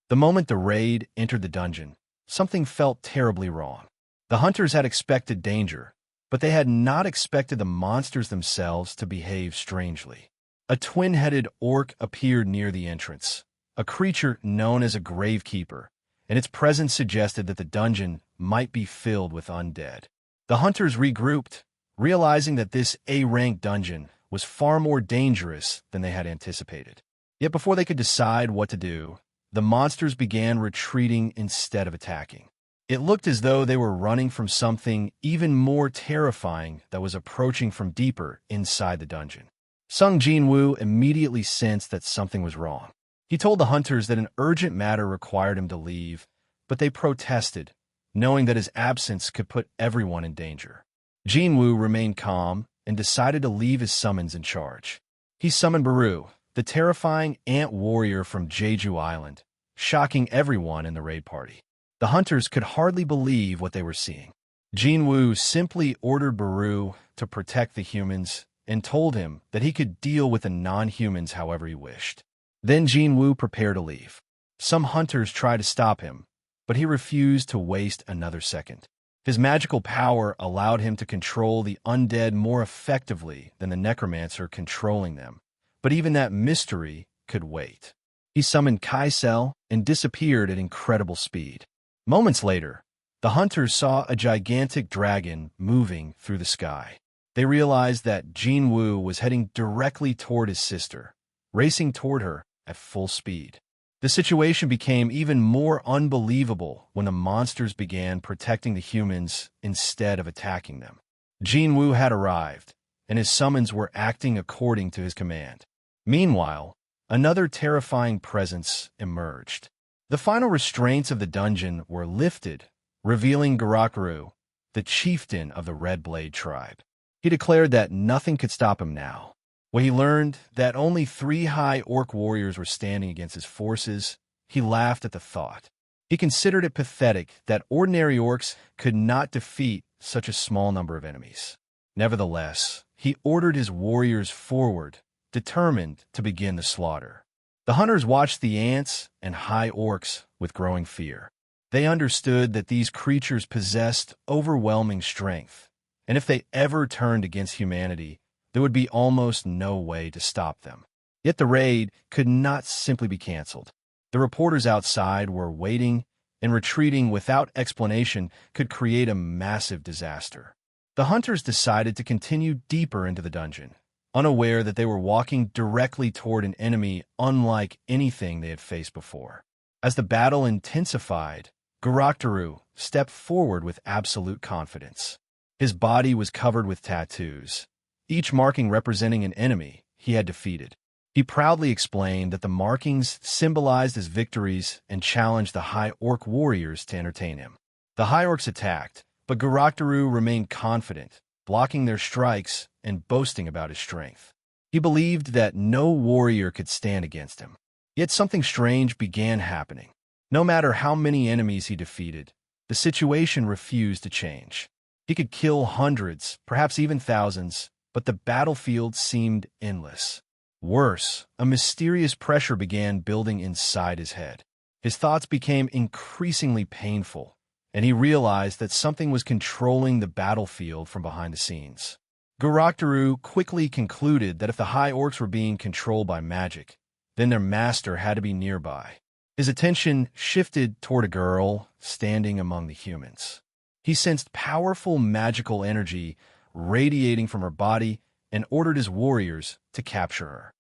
The moment the raid entered the dungeon, something felt terribly wrong. The hunters had expected danger, but they had not expected the monsters themselves to behave strangely. A twin-headed orc appeared near the entrance, a creature known as a gravekeeper, and its presence suggested that the dungeon might be filled with undead. The hunters regrouped, realizing that this A-rank dungeon was far more dangerous than they had anticipated. Yet before they could decide what to do, the monsters began retreating instead of attacking. It looked as though they were running from something even more terrifying that was approaching from deeper inside the dungeon. Sung Jin-Woo immediately sensed that something was wrong. He told the hunters that an urgent matter required him to leave, but they protested, knowing that his absence could put everyone in danger. Jin-Woo remained calm and decided to leave his summons in charge. He summoned Beru, the terrifying ant warrior from Jeju Island, shocking everyone in the raid party. The hunters could hardly believe what they were seeing. Jin-Woo simply ordered Beru to protect the humans and told him that he could deal with the non-humans however he wished. Then Jin-Woo prepared to leave. Some hunters tried to stop him, but he refused to waste another second. His magical power allowed him to control the undead more effectively than the necromancer controlling them, but even that mystery could wait. He summoned Kaisel and disappeared at incredible speed. Moments later, the hunters saw a gigantic dragon moving through the sky. They realized that Jin-Woo was heading directly toward his sister, racing toward her at full speed. The situation became even more unbelievable when the monsters began protecting the humans instead of attacking them. Jin-Woo had arrived, and his summons were acting according to his command. Meanwhile, another terrifying presence emerged. The final restraints of the dungeon were lifted, revealing Guroktaru, the chieftain of the Red Blade tribe. He declared that nothing could stop him now. When he learned that only 3 High Orc warriors were standing against his forces, he laughed at the thought. He considered it pathetic that ordinary orcs could not defeat such a small number of enemies. Nevertheless, he ordered his warriors forward, determined to begin the slaughter. The hunters watched the ants and High Orcs with growing fear. They understood that these creatures possessed overwhelming strength, and if they ever turned against humanity, there would be almost no way to stop them. Yet the raid could not simply be canceled. The reporters outside were waiting, and retreating without explanation could create a massive disaster. The hunters decided to continue deeper into the dungeon, unaware that they were walking directly toward an enemy unlike anything they had faced before. As the battle intensified, Guroktaru stepped forward with absolute confidence. His body was covered with tattoos, each marking representing an enemy he had defeated. He proudly explained that the markings symbolized his victories and challenged the High Orc warriors to entertain him. The High Orcs attacked, but Guroktaru remained confident, blocking their strikes and boasting about his strength. He believed that no warrior could stand against him. Yet something strange began happening. No matter how many enemies he defeated, the situation refused to change. He could kill hundreds, perhaps even thousands, but the battlefield seemed endless. Worse, a mysterious pressure began building inside his head. His thoughts became increasingly painful, and he realized that something was controlling the battlefield from behind the scenes. Guroktaru quickly concluded that if the High Orcs were being controlled by magic, then their master had to be nearby. His attention shifted toward a girl standing among the humans. He sensed powerful magical energy radiating from her body and ordered his warriors to capture her.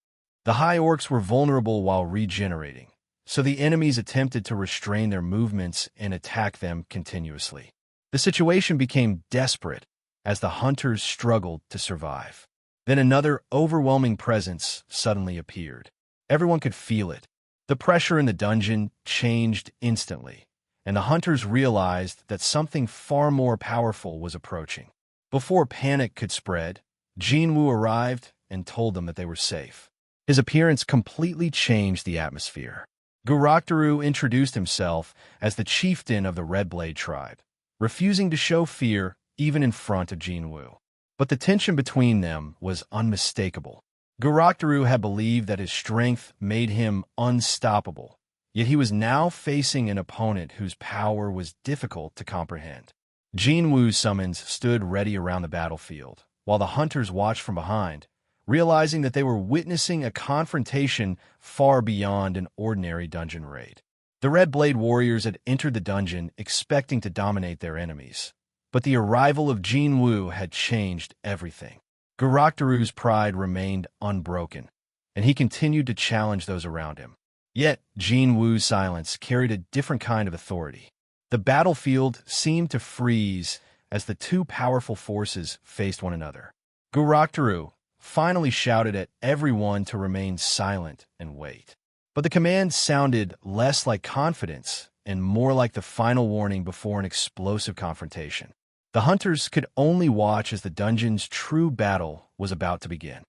The High Orcs were vulnerable while regenerating, so the enemies attempted to restrain their movements and attack them continuously. The situation became desperate as the hunters struggled to survive. Then another overwhelming presence suddenly appeared. Everyone could feel it. The pressure in the dungeon changed instantly, and the hunters realized that something far more powerful was approaching. Before panic could spread, Jin-Woo arrived and told them that they were safe. His appearance completely changed the atmosphere. Guroktaru introduced himself as the chieftain of the Red Blade tribe, refusing to show fear even in front of Jin-Woo. But the tension between them was unmistakable. Guroktaru had believed that his strength made him unstoppable, Yet he was now facing an opponent whose power was difficult to comprehend. Jin-Woo's summons stood ready around the battlefield, while the hunters watched from behind, realizing that they were witnessing a confrontation far beyond an ordinary dungeon raid. The Red Blade warriors had entered the dungeon expecting to dominate their enemies, but the arrival of Jin-Woo had changed everything. Guroktaru's pride remained unbroken, and he continued to challenge those around him. Yet, Jin-Woo's silence carried a different kind of authority. The battlefield seemed to freeze as the two powerful forces faced one another. Guroktaru finally shouted at everyone to remain silent and wait. But the command sounded less like confidence and more like the final warning before an explosive confrontation. The hunters could only watch as the dungeon's true battle was about to begin.